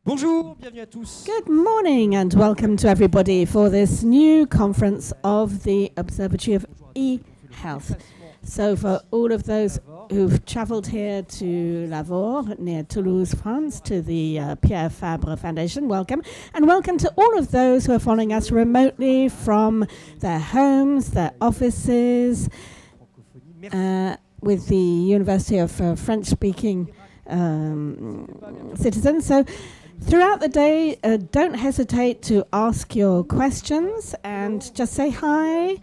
Bonjour, bienvenue à tous. Good morning and welcome to everybody for this new conference of the Observatory of e-Health. So for all of those who've travelled here to Fabre, near Toulouse, France, to the Pierre Fabre Foundation, welcome. And welcome to all of those who are following us remotely from their homes, their offices, with the University of French-speaking citizens. So throughout the day, don't hesitate to ask your questions and just say hi.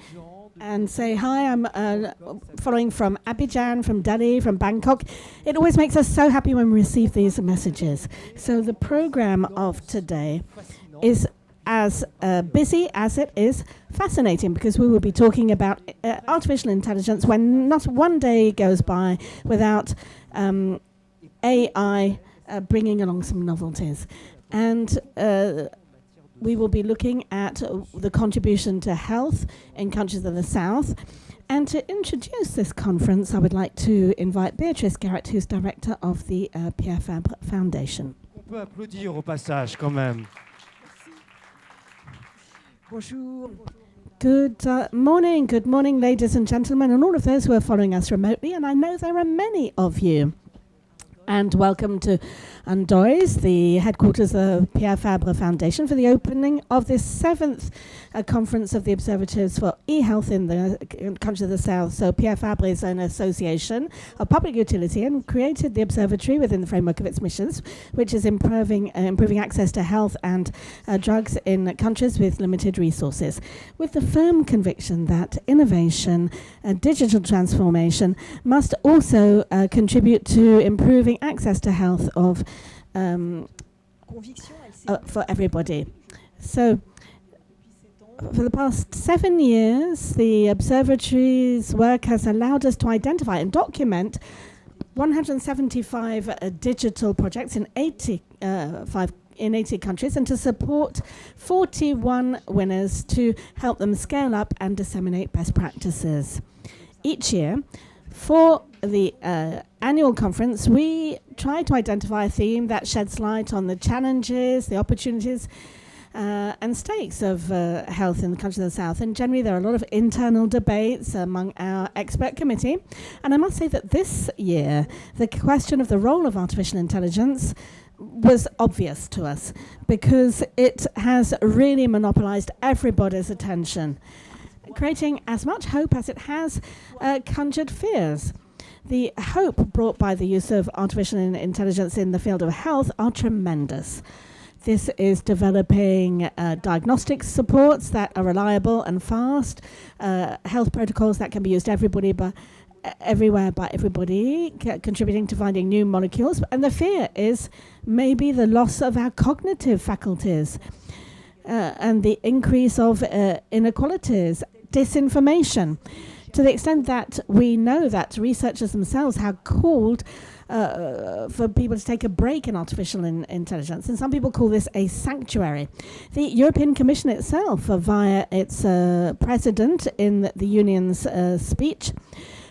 And say, hi, I'm following from Abidjan, from Delhi, from Bangkok. It always makes us so happy when we receive these messages. So the program of today is as busy as it is fascinating, because we will be talking about artificial intelligence when not one day goes by without AI bringing along some novelties. And we will be looking at the contribution to health in countries of the South. And to introduce this conference, I would like to invite Beatrice, Garrette, who's director of the Pierre Fabre Foundation. On peut applaudir au passage quand même. Bonjour. Good morning, ladies and gentlemen, and all of those who are following us remotely, and I know there are many of you. And welcome to Andoise, the headquarters of Pierre Fabre Foundation, for the opening of this 7th conference of the Observatories for e-Health in the country of the South. So Pierre Fabre is an association of public utility and created the observatory within the framework of its missions, which is improving access to health and drugs in countries with limited resources, with the firm conviction that innovation and digital transformation must also contribute to improving access to health of for everybody. So for the past 7 years, the observatory's work has allowed us to identify and document 175 digital projects in 80 countries, and to support 41 winners to help them scale up and disseminate best practices. Each year, for the annual conference, we try to identify a theme that sheds light on the challenges, the opportunities, and stakes of health in the country of the South. And generally, there are a lot of internal debates among our expert committee. And I must say that this year, the question of the role of artificial intelligence was obvious to us, because it has really monopolized everybody's attention, creating as much hope as it has conjured fears. The hope brought by the use of artificial intelligence in the field of health are tremendous. This is developing diagnostic supports that are reliable and fast, health protocols that can be used everywhere by everybody, contributing to finding new molecules. And the fear is maybe the loss of our cognitive faculties and the increase of inequalities, disinformation, to the extent that we know that researchers themselves have called for people to take a break in artificial intelligence. And some people call this a sanctuary. The European Commission itself, via its president in the Union's speech,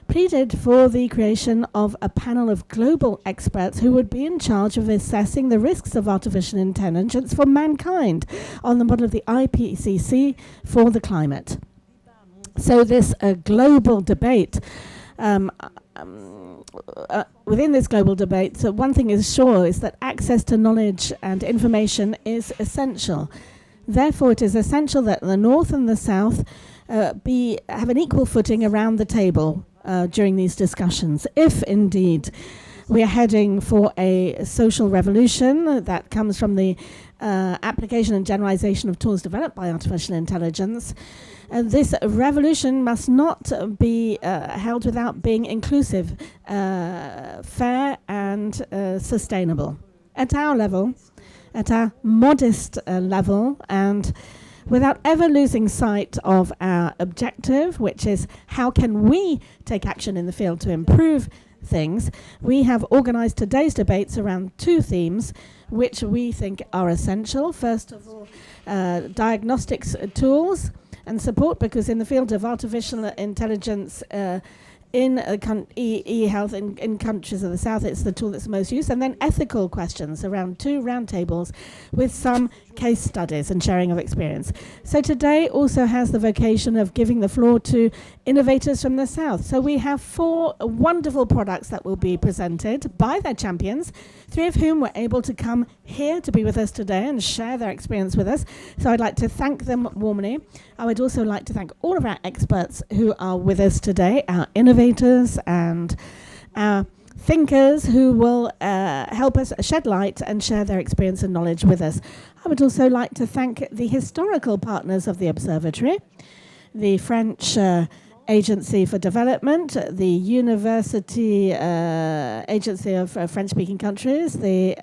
pleaded for the creation of a panel of global experts who would be in charge of assessing the risks of artificial intelligence for mankind on the model of the IPCC for the climate. So this global debate, within this global debate, so one thing is sure, is that access to knowledge and information is essential. Therefore, it is essential that the North and the South have an equal footing around the table during these discussions. If indeed we are heading for a social revolution that comes from the application and generalization of tools developed by artificial intelligence, this revolution must not be held without being inclusive, fair and sustainable. At our level, at our modest level, and without ever losing sight of our objective, which is how can we take action in the field to improve things, we have organized today's debates around two themes which we think are essential. First of all, diagnostics tools and support, because in the field of artificial intelligence, in e-health in countries of the south. It's the tool that's most used. And then ethical questions around 2 roundtables with some case studies and sharing of experience. So today also has the vocation of giving the floor to innovators from the south. So we have 4 wonderful products that will be presented by their champions, 3 of whom were able to come here to be with us today and share their experience with us. So I'd like to thank them warmly. I would also like to thank all of our experts who are with us today, our innovators and our thinkers who will help us shed light and share their experience and knowledge with us. I would also like to thank the historical partners of the observatory, the French Agency for Development, the University Agency of French-speaking countries, the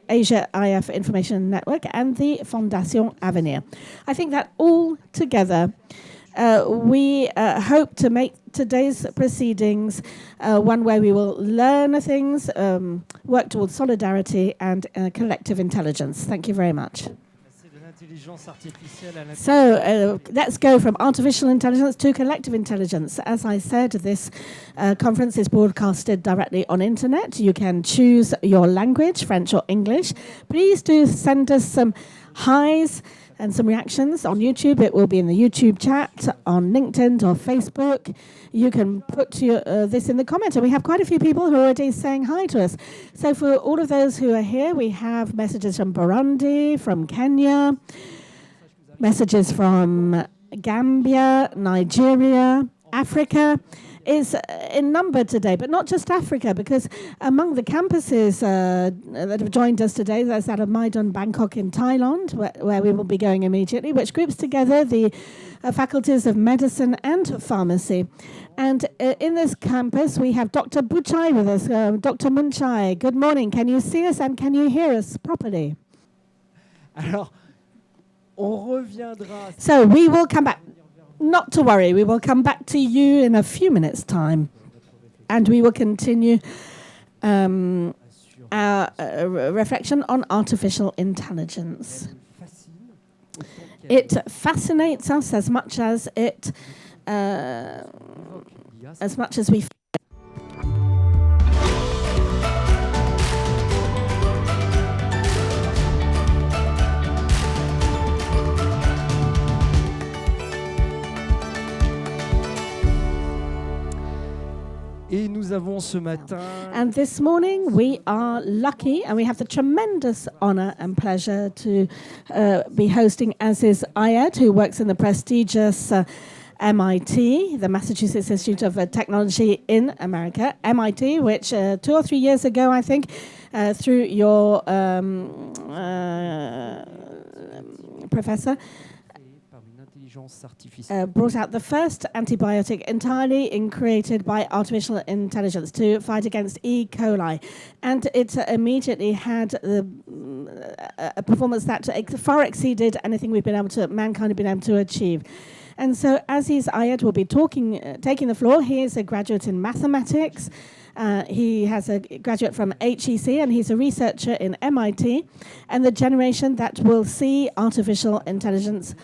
Asia IF Information Network, and the Fondation Avenir. I think that all together we hope to make today's proceedings one where we will learn things, work towards solidarity and collective intelligence. Thank you very much. So let's go from artificial intelligence to collective intelligence. As I said, this conference is broadcasted directly on internet. You can choose your language, French or English. Please do send us some highs and some reactions on YouTube. It will be in the YouTube chat, on LinkedIn or Facebook. You can put this in the comments. And we have quite a few people who are already saying hi to us. So for all of those who are here, we have messages from Burundi, from Kenya, messages from Gambia, Nigeria, Africa is in number today, but not just Africa, because among the campuses that have joined us today, there's that of Maidan, Bangkok in Thailand, where we will be going immediately, which groups together the faculties of medicine and pharmacy. And in this campus, we have Dr. Buchai with us. Dr. Munchai, good morning. Can you see us and can you hear us properly? Alors, on reviendra. So we will come back. Not to worry, we will come back to you in a few minutes' time. And we will continue our reflection on artificial intelligence. It fascinates us as much as we Et nous avons ce matin. And this morning we are lucky and we have the tremendous honor and pleasure to be hosting Aziz Ayed, who works in the prestigious MIT, the Massachusetts Institute of Technology in America. MIT, which 2 or 3 years ago, I think, through your professor, brought out the first antibiotic entirely created by artificial intelligence to fight against E. coli. And it immediately had a performance that far exceeded anything mankind had been able to achieve. And so Aziz Ayed will be taking the floor. He is a graduate in mathematics. He has a graduate from HEC, and he's a researcher in MIT, and the generation that will see artificial intelligence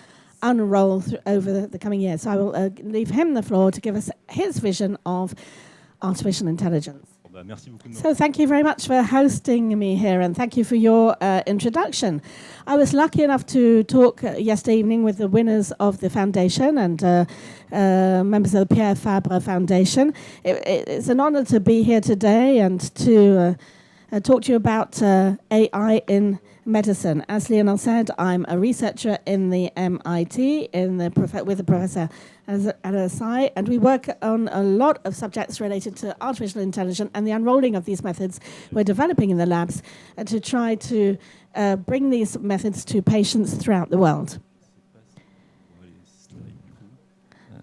unroll over the coming years. So I will leave him the floor to give us his vision of artificial intelligence. So thank you very much for hosting me here, and thank you for your introduction. I was lucky enough to talk yesterday evening with the winners of the foundation and members of the Pierre Fabre Foundation. It's an honor to be here today and to talk to you about AI in medicine. As Lionel said, I'm a researcher in the MIT with the professor Aziz, and we work on a lot of subjects related to artificial intelligence and the unrolling of these methods we're developing in the labs to try to bring these methods to patients throughout the world.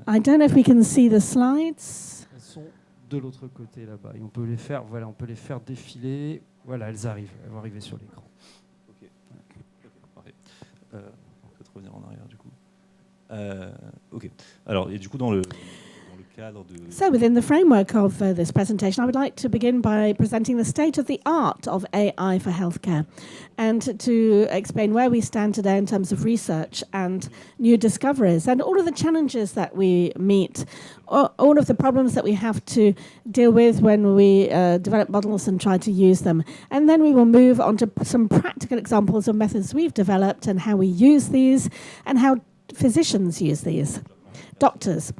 I don't know if we can see the slides. Elles sont de l'autre côté là-bas. Et on peut les faire défiler. Voilà, elles vont arriver sur l'écran. On peut revenir en arrière du coup. Ok. Alors et du coup dans le cadre So within the framework of this presentation, I would like to begin by presenting the state of the art of AI for healthcare and to explain where we stand today in terms of research and new discoveries and all of the challenges that we meet, all of the problems that we have to deal with when we develop models and try to use them. And then we will move on to some practical examples of methods we've developed and how we use these and how physicians use these, doctors.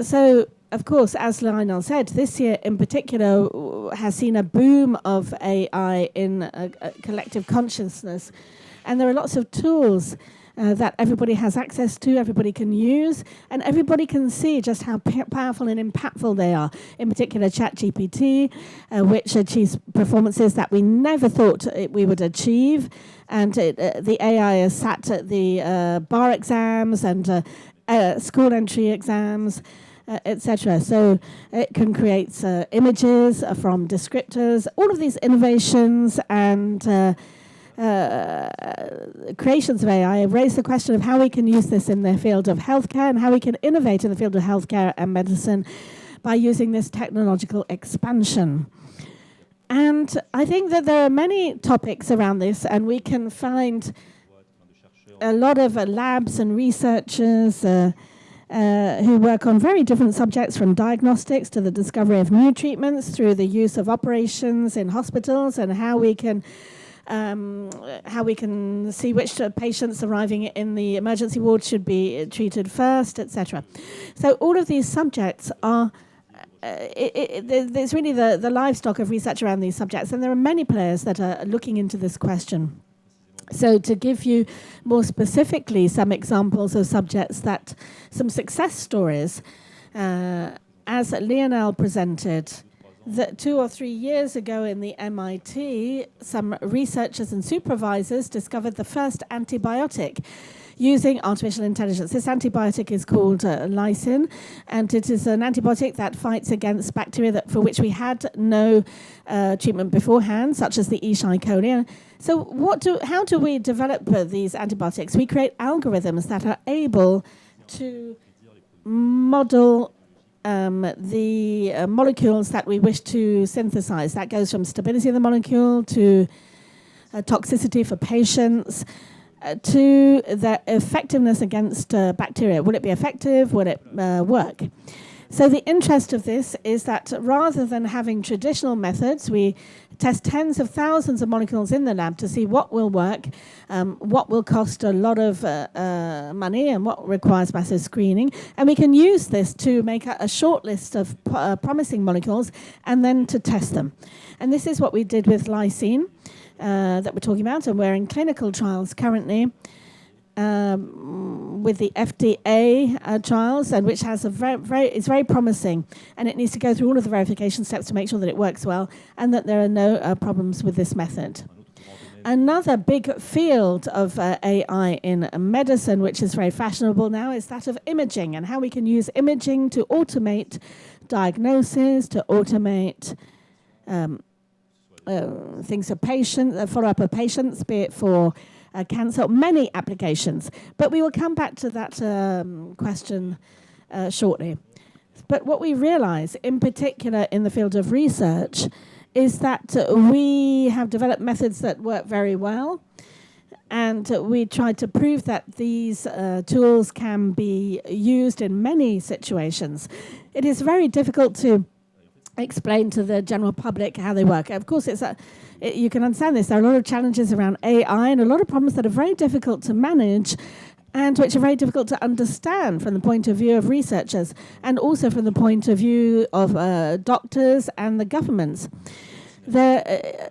So, of course, as Lionel said, this year in particular has seen a boom of AI in a collective consciousness. And there are lots of tools that everybody has access to, everybody can use, and everybody can see just how powerful and impactful they are. In particular, ChatGPT, which achieves performances that we never thought we would achieve. And the AI is sat at the bar exams and school entry exams, etc. So it can create images from descriptors. All of these innovations and creations of AI raise the question of how we can use this in the field of healthcare and how we can innovate in the field of healthcare and medicine by using this technological expansion. And I think that there are many topics around this, and we can find a lot of labs and researchers who work on very different subjects, from diagnostics to the discovery of new treatments, through the use of operations in hospitals and how we can see which patients arriving in the emergency ward should be treated first, etc. So all of these subjects are there's really the livestock of research around these subjects, and there are many players that are looking into this question. So to give you more specifically some examples of subjects some success stories, as Lionel presented, that 2 or 3 years ago in the MIT, some researchers and supervisors discovered the first antibiotic using artificial intelligence. This antibiotic is called lysine, and it is an antibiotic that fights against bacteria for which we had no treatment beforehand, such as the E. coli. So how do we develop these antibiotics? We create algorithms that are able to model the molecules that we wish to synthesize. That goes from stability of the molecule to toxicity for patients, to the effectiveness against bacteria. Will it be effective? Will it work? So the interest of this is that rather than having traditional methods, we test tens of thousands of molecules in the lab to see what will work, what will cost a lot of money, and what requires massive screening. And we can use this to make a short list of promising molecules and then to test them. And this is what we did with lysine that we're talking about, and we're in clinical trials currently with the FDA trials, and which has is very promising, and it needs to go through all of the verification steps to make sure that it works well and that there are no problems with this method. Another big field of AI in medicine, which is very fashionable now, is that of imaging, and how we can use imaging to automate diagnosis, to automate things of patients, follow-up of patients, be it for cancer, many applications. But we will come back to that question shortly. But what we realize, in particular in the field of research, is that we have developed methods that work very well, and we try to prove that these tools can be used in many situations. It is very difficult to explain to the general public how they work. Of course, you can understand this. There are a lot of challenges around AI and a lot of problems that are very difficult to manage and which are very difficult to understand from the point of view of researchers and also from the point of view of doctors and the governments. There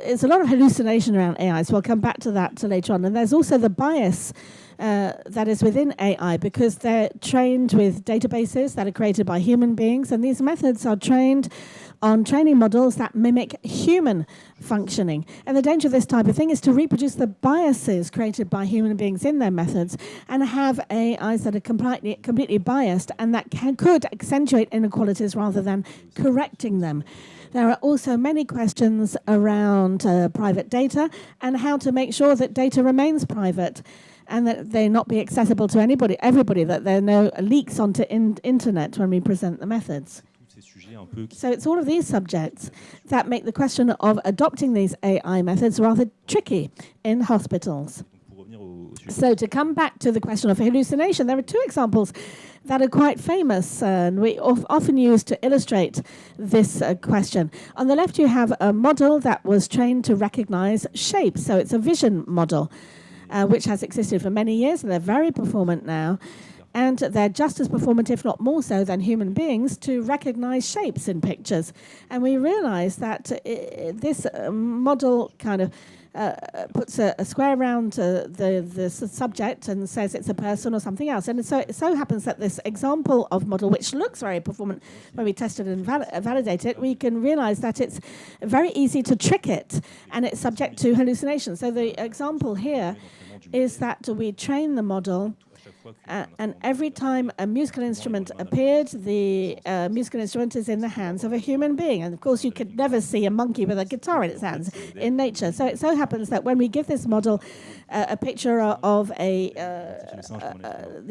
is a lot of hallucination around AI, so I'll come back to that later on. And there's also the bias that is within AI, because they're trained with databases that are created by human beings, and these methods are trained on training models that mimic human functioning. And the danger of this type of thing is to reproduce the biases created by human beings in their methods and have AIs that are completely biased and that could accentuate inequalities rather than correcting them. There are also many questions around private data and how to make sure that data remains private. and that they not be accessible to everybody, that there are no leaks onto internet when we present the methods. So it's all of these subjects that make the question of adopting these AI methods rather tricky in hospitals. So to come back to the question of hallucination, there are two examples that are quite famous and we often use to illustrate this question. On the left, you have a model that was trained to recognize shapes. So it's a vision model, which has existed for many years, and they're very performant now. And they're just as performant, if not more so, than human beings to recognize shapes in pictures. And we realize that this model kind of puts a square around the subject and says it's a person or something else. And so it so happens that this example of model, which looks very performant when we test it and validate it, we can realize that it's very easy to trick it, and it's subject to hallucination. So the example here is that we train the model, and every time a musical instrument appeared, the musical instrument is in the hands of a human being. And of course, you could never see a monkey with a guitar in its hands in nature. So it so happens that when we give this model a picture of they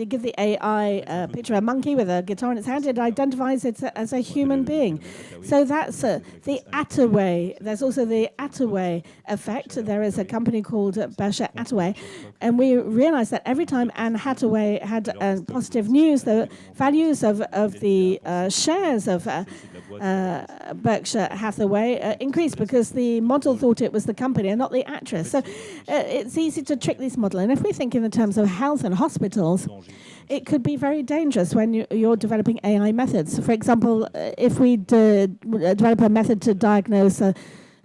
give the AI a picture of a monkey with a guitar in its hand, it identifies it as a human being. So that's the Attaway. There's also the Attaway effect. There is a company called Berkshire Hathaway, and we realized that every time Anne Hathaway had positive news, the values of the shares of Berkshire Hathaway increased because the model thought it was the company and not the actress. So it's easy to trick this model. And if we think in the terms of health and hospitals, it could be very dangerous when you're developing AI methods. For example, if we develop a method to diagnose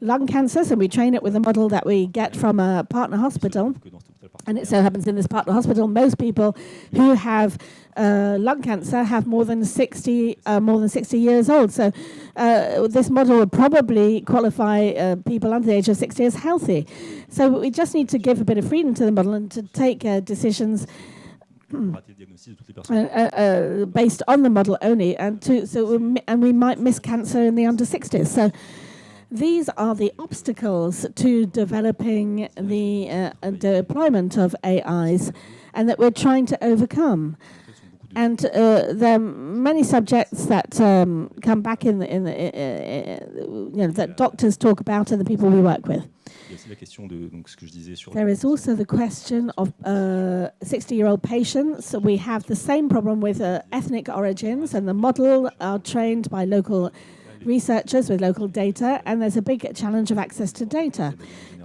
lung cancer, so we train it with a model that we get from a partner hospital, and it so happens in this partner hospital, most people who have lung cancer have more than 60 years old. So this model would probably qualify people under the age of 60 as healthy. So we just need to give a bit of freedom to the model and to take decisions based on the model only, and we might miss cancer in the under 60s. So these are the obstacles to developing the deployment of AIs, and that we're trying to overcome. And there are many subjects that come back that doctors talk about and the people we work with. There is also the question of 60-year-old patients. We have the same problem with ethnic origins, and the model are trained by local researchers with local data, and there's a big challenge of access to data.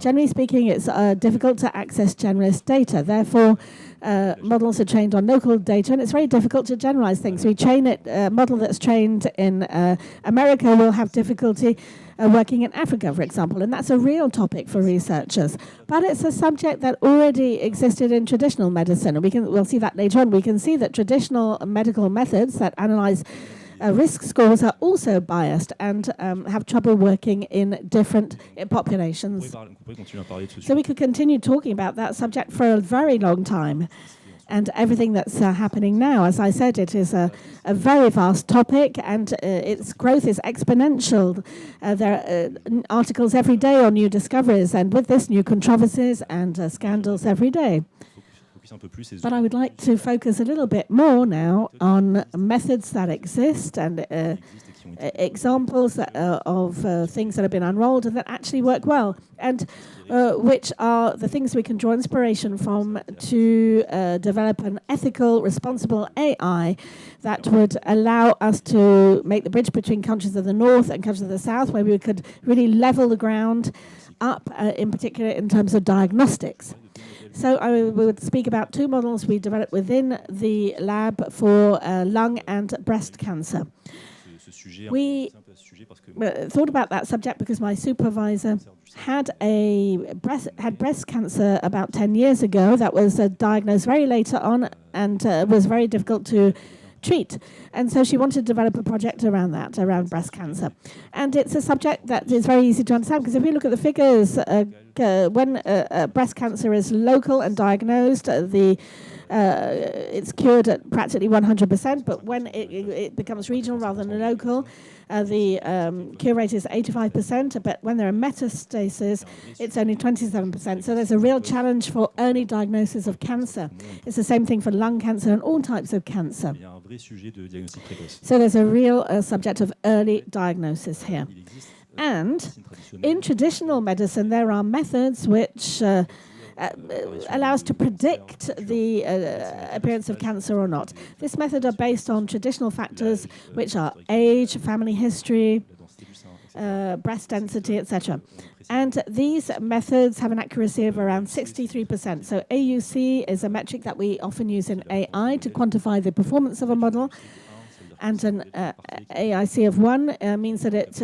Generally speaking, it's difficult to access generalist data. Therefore, models are trained on local data, and it's very difficult to generalize things. We train it, a model that's trained in America will have difficulty working in Africa, for example, and that's a real topic for researchers. But it's a subject that already existed in traditional medicine, and we'll see that later on. We can see that traditional medical methods that analyze risk scores are also biased and have trouble working in different populations. So we could continue talking about that subject for a very long time. And everything that's happening now, as I said, it is a very vast topic, and its growth is exponential. There are articles every day on new discoveries, and with this, new controversies and scandals every day. But I would like to focus a little bit more now on methods that exist and examples of things that have been unrolled and that actually work well, and which are the things we can draw inspiration from to develop an ethical, responsible AI that would allow us to make the bridge between countries of the north and countries of the south, where we could really level the ground up, in particular in terms of diagnostics. So I would speak about two models we developed within the lab for lung and breast cancer. We thought about that subject because my supervisor had breast cancer about 10 years ago that was diagnosed very later on, and was very difficult to treat. And so she wanted to develop a project around that, around breast cancer. And it's a subject that is very easy to understand, because if we look at the figures, when breast cancer is local and diagnosed, it's cured at practically 100%, but when it becomes regional rather than local, the cure rate is 85%, but when there are metastases, it's only 27%. So there's a real challenge for early diagnosis of cancer. It's the same thing for lung cancer and all types of cancer. So there's a real subject of early diagnosis here. And in traditional medicine, there are methods which allow us to predict the appearance of cancer or not. This method are based on traditional factors, which are age, family history, breast density, etc. And these methods have an accuracy of around 63%. So AUC is a metric that we often use in AI to quantify the performance of a model. And an AIC of 1 means that it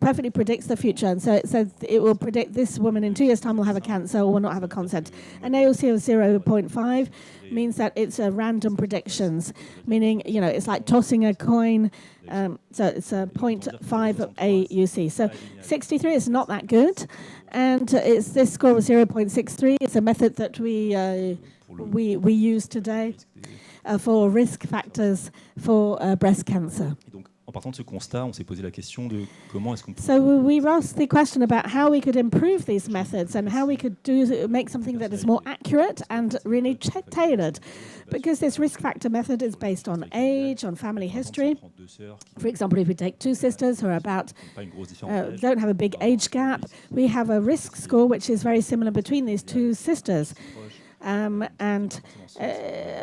perfectly predicts the future. And so it says it will predict this woman in 2 years' time will have a cancer or will not have a consent. An AOC of 0.5 means that it's random predictions, meaning, it's like tossing a coin. So it's a 0.5 of AUC. So 63 is not that good. And it's this score of 0.63. It's a method that we use today for risk factors for breast cancer. En partant de ce constat, on s'est posé la question de comment est-ce qu'on peut... So we've asked the question about how we could improve these methods and how we could make something that is more accurate and really tailored. Because this risk factor method is based on age, on family history. For example, if we take 2 sisters who are don't have a big age gap, we have a risk score which is very similar between these 2 sisters. Of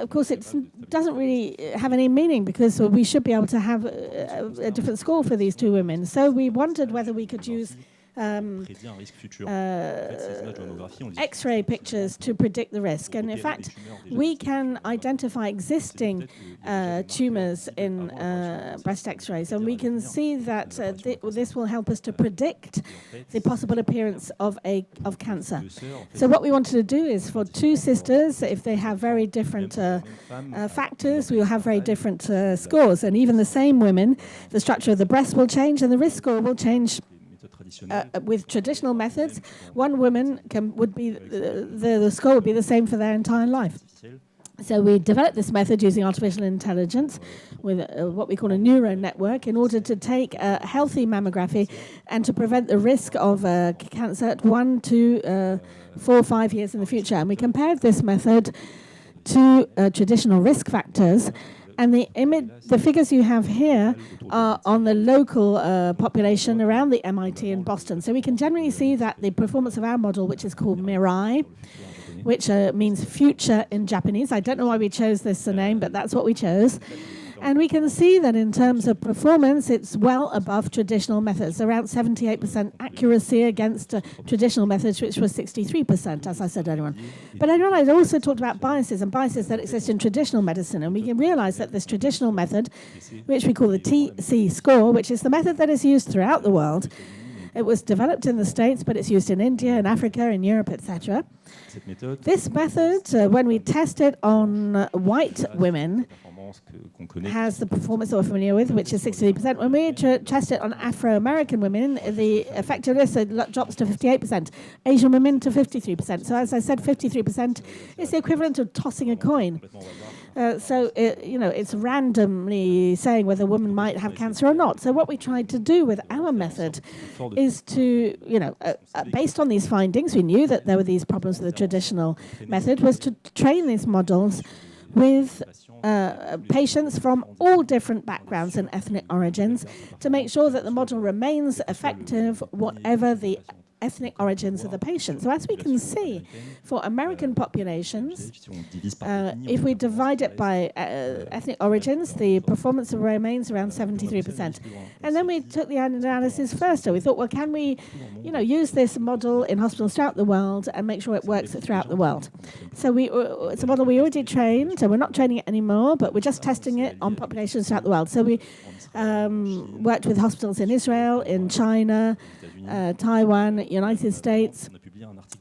course, it doesn't really have any meaning because we should be able to have a different score for these 2 women. So we wondered whether we could use X-ray pictures to predict the risk. And in fact, we can identify existing tumors in breast X-rays, and we can see that this will help us to predict the possible appearance of cancer. So what we wanted to do is for 2 sisters, if they have very different factors, we will have very different scores. And even the same women, the structure of the breast will change and the risk score will change. With traditional methods, one woman would be the score would be the same for their entire life. So we developed this method using artificial intelligence with what we call a neural network in order to take a healthy mammography and to prevent the risk of cancer at 1 to 4 or 5 years in the future. And we compared this method to traditional risk factors. And the figures you have here are on the local population around the MIT in Boston. So we can generally see that the performance of our model, which is called Mirai, which means future in Japanese. I don't know why we chose this name, but that's what we chose. And we can see that in terms of performance, it's well above traditional methods, around 78% accuracy against traditional methods, which was 63%, as I said earlier on. But I also talked about biases that exist in traditional medicine. And we can realize that this traditional method, which we call the TC score, which is the method that is used throughout the world, it was developed in the States, but it's used in India, in Africa, in Europe, etc. This method, when we test it on white women, has the performance that we're familiar with, which is 63%. When we test it on Afro-American women, the effectiveness drops to 58%, Asian women to 53%. So as I said, 53% is the equivalent of tossing a coin. So it's randomly saying whether a woman might have cancer or not. So what we tried to do with our method is to, based on these findings, we knew that there were these problems with the traditional method, was to train these models with patients from all different backgrounds and ethnic origins to make sure that the model remains effective whatever the ethnic origins of the patient. So as we can see, for American populations, if we divide it by ethnic origins, the performance remains around 73%. And then we took the analysis first. So we thought, well, can we use this model in hospitals throughout the world and make sure it works throughout the world? So it's a model we already trained, so we're not training it anymore, but we're just testing it on populations throughout the world. So we worked with hospitals in Israel, in China, Taiwan, United States,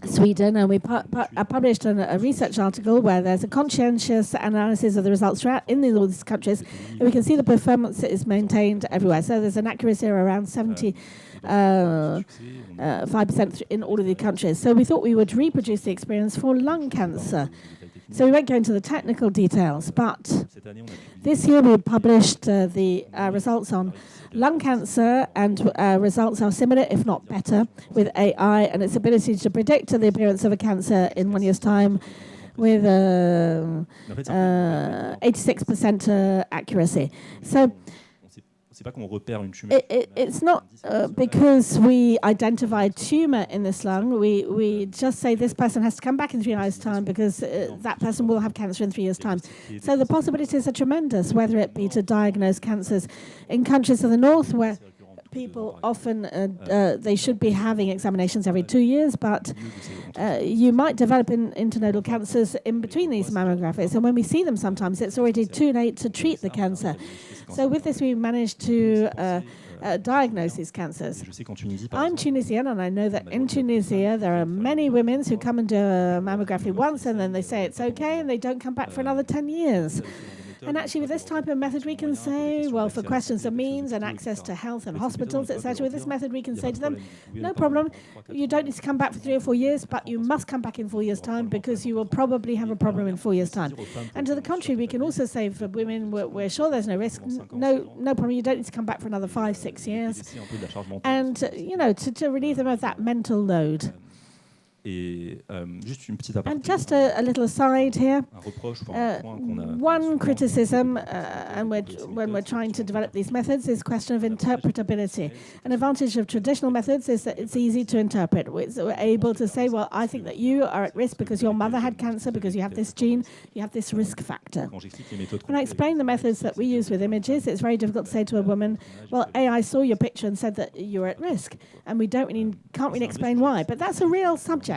Sweden, and we published a research article where there's a conscientious analysis of the results throughout in all these countries, and we can see the performance is maintained everywhere. So there's an accuracy of around 75% in all of the countries. So we thought we would reproduce the experience for lung cancer. So we won't go into the technical details, but this year we published the results on lung cancer, and results are similar, if not better, with AI and its ability to predict the appearance of a cancer in 1 year's time with 86% accuracy. So it's not because we identify a tumor in this lung. We just say this person has to come back in 3 years' time because that person will have cancer in 3 years' time. So the possibilities are tremendous, whether it be to diagnose cancers in countries of the north where people often, they should be having examinations every 2 years, but you might develop internodal cancers in between these mammographies. And when we see them sometimes, it's already too late to treat the cancer. So with this, we managed to diagnose these cancers. I'm Tunisian, and I know that in Tunisia, there are many women who come and do a mammography once, and then they say it's okay, and they don't come back for another 10 years. And actually, with this type of method, we can say, well, for questions of means and access to health and hospitals, etc., with this method, we can say to them, no problem, you don't need to come back for 3 or 4 years, but you must come back in 4 years' time because you will probably have a problem in 4 years' time. And to the contrary, we can also say for women, we're sure there's no risk, no problem, you don't need to come back for another 5, 6 years. And, to relieve them of that mental load. And just a little aside here, one criticism, and when we're trying to develop these methods, is question of interpretability. An advantage of traditional methods is that it's easy to interpret. We're able to say, well, I think that you are at risk because your mother had cancer, because you have this gene, you have this risk factor. When I explain the methods that we use with images, it's very difficult to say to a woman, well, AI saw your picture and said that you're at risk, and we can't really explain why. But that's a real subject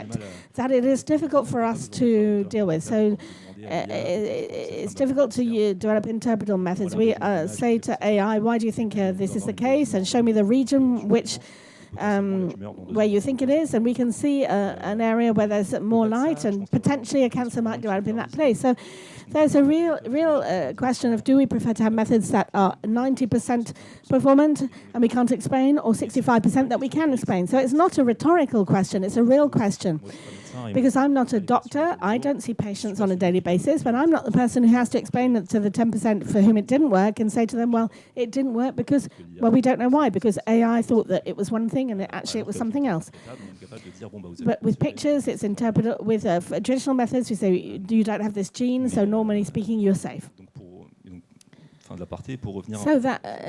that it is difficult for us to deal with. So it's difficult to develop interpretable methods. We say to AI, why do you think this is the case? And show me the region where you think it is. And we can see an area where there's more light and potentially a cancer might develop in that place. So there's a real question of, do we prefer to have methods that are 90% performant and we can't explain, or 65% that we can explain? So it's not a rhetorical question, it's a real question. Because I'm not a doctor, I don't see patients on a daily basis, but I'm not the person who has to explain it to the 10% for whom it didn't work and say to them, well, it didn't work because, well, we don't know why, because AI thought that it was one thing and it was something else. But with pictures, it's interpreted. With traditional methods, we say, you don't have this gene, so normally speaking, you're safe. So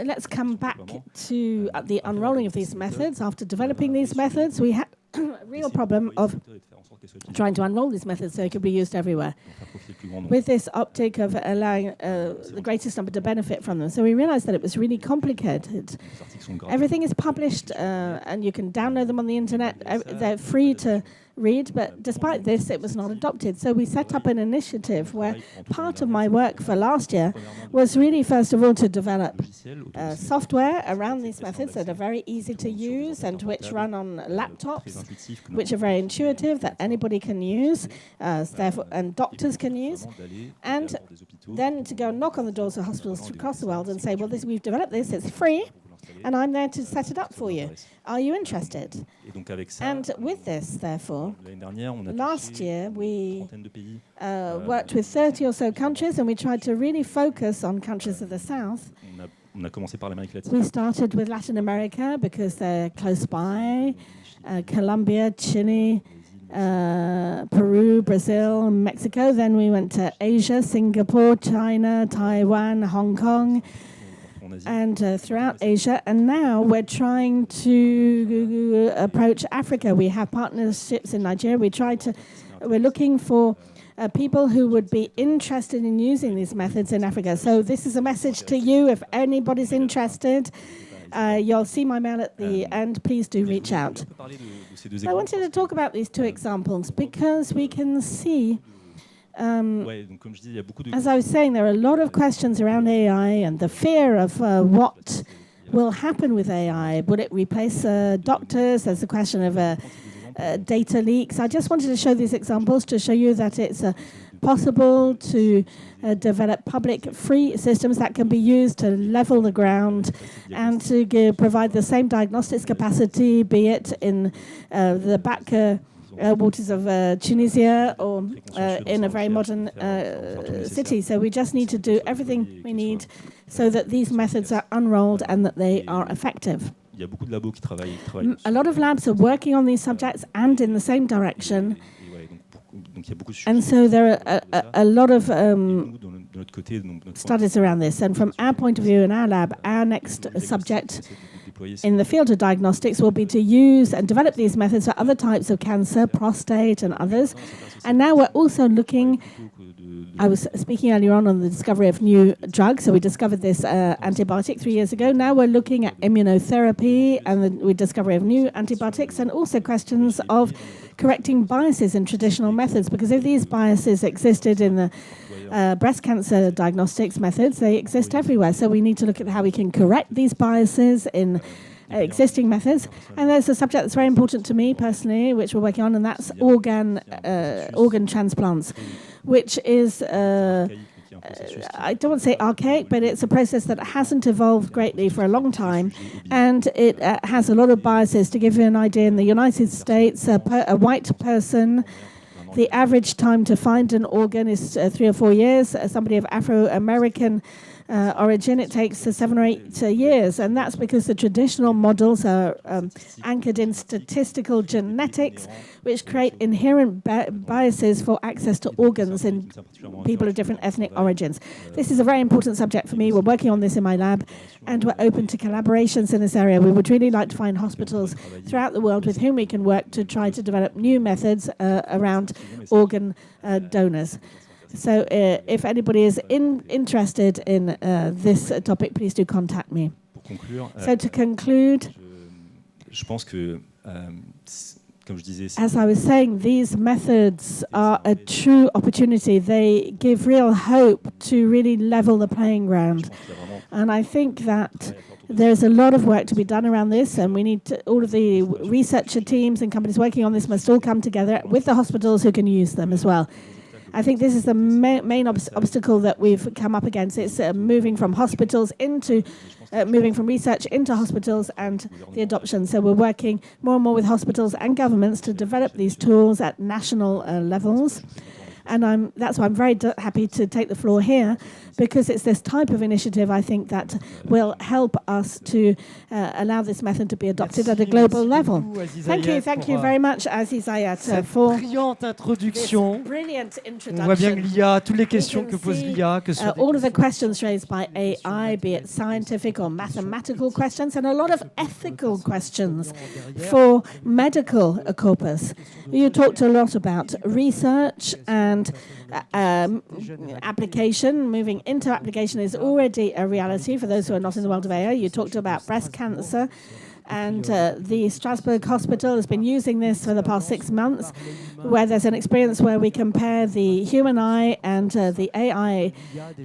let's come back to the unrolling of these methods. After developing these methods, we had a real problem of trying to unroll these methods so they could be used everywhere, with this optic of allowing the greatest number to benefit from them. So we realized that it was really complicated. Everything is published, and you can download them on the internet. They're free to read, but despite this, it was not adopted. So we set up an initiative where part of my work for last year was really, first of all, to develop software around these methods that are very easy to use and which run on laptops, which are very intuitive, that anybody can use, and doctors can use, and then to go and knock on the doors of hospitals across the world and say, well, we've developed this, it's free, and I'm there to set it up for you. Are you interested? And with this, therefore, last year we worked with 30 or so countries, and we tried to really focus on countries of the South. We started with Latin America because they're close by, Colombia, Chile, Peru, Brazil, Mexico. Then we went to Asia, Singapore, China, Taiwan, Hong Kong, and throughout Asia. And now we're trying to approach Africa. We have partnerships in Nigeria. We're looking for people who would be interested in using these methods in Africa. So this is a message to you. If anybody's interested, you'll see my mail at the end. Please do reach out. I wanted to talk about these two examples because we can see, as I was saying, there are a lot of questions around AI and the fear of what will happen with AI. Would it replace doctors? There's a question of data leaks. I just wanted to show these examples to show you that it's possible to develop public free systems that can be used to level the ground and to provide the same diagnostics capacity, be it in the back waters of Tunisia or in a very modern city. So we just need to do everything we need so that these methods are unrolled and that they are effective. A lot of labs are working on these subjects and in the same direction. And so there are a lot of studies around this. And from our point of view in our lab, our next subject in the field of diagnostics will be to use and develop these methods for other types of cancer, prostate and others. And now we're also looking, I was speaking earlier on the discovery of new drugs. So we discovered this antibiotic 3 years ago. Now we're looking at immunotherapy and the discovery of new antibiotics, and also questions of correcting biases in traditional methods, because if these biases existed in the breast cancer diagnostics methods, they exist everywhere. So we need to look at how we can correct these biases in existing methods. And there's a subject that's very important to me personally, which we're working on, and that's organ transplants, which is I don't want to say archaic, but it's a process that hasn't evolved greatly for a long time, and it has a lot of biases. To give you an idea, in the United States, a white person, the average time to find an organ is 3 or 4 years. Somebody of Afro-American origin, it takes 7 or 8 years, and that's because the traditional models are anchored in statistical genetics, which create inherent biases for access to organs in people of different ethnic origins. This is a very important subject for me. We're working on this in my lab, and we're open to collaborations in this area. We would really like to find hospitals throughout the world with whom we can work to try to develop new methods around organ donors. So if anybody is interested in this topic, please do contact me. So to conclude, as I was saying, these methods are a true opportunity. They give real hope to really level the playing ground. And I think that there's a lot of work to be done around this, and we need to, all of the researcher teams and companies working on this must all come together with the hospitals who can use them as well. I think this is the main obstacle that we've come up against. It's moving from hospitals into, moving from research into hospitals and the adoption. So we're working more and more with hospitals and governments to develop these tools at national levels. And that's why I'm very happy to take the floor here, because it's this type of initiative, I think, that will help us to allow this method to be adopted at a global level. Thank you very much, Aziz, for brillante introduction. This brilliant introduction. On voit bien que l'IA, toutes les questions que pose l'IA, que ce all of the questions raised by AI, be it scientific or mathematical questions, and a lot of ethical questions for medical corpus. You talked a lot about research and application. Moving into application is already a reality for those who are not in the world of AI. You talked about breast cancer, and the Strasbourg Hospital has been using this for the past 6 months, where there's an experience where we compare the human eye and the AI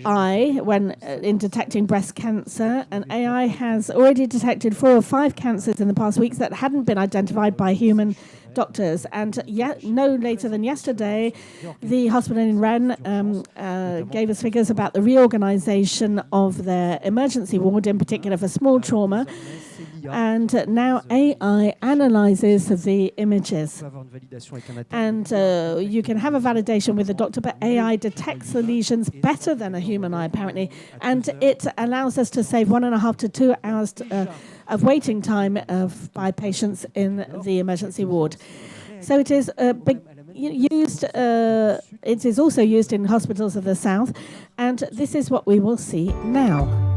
eye when in detecting breast cancer. And AI has already detected 4 or 5 cancers in the past weeks that hadn't been identified by human doctors. And yet, no later than yesterday, the hospital in Rennes gave us figures about the reorganization of their emergency ward, in particular for small trauma. And now AI analyzes the images. And you can have a validation with the doctor, but AI detects the lesions better than a human eye, apparently. And it allows us to save 1.5 to 2 hours of waiting time by patients in the emergency ward. So it is used. It is also used in hospitals of the south, and this is what we will see now.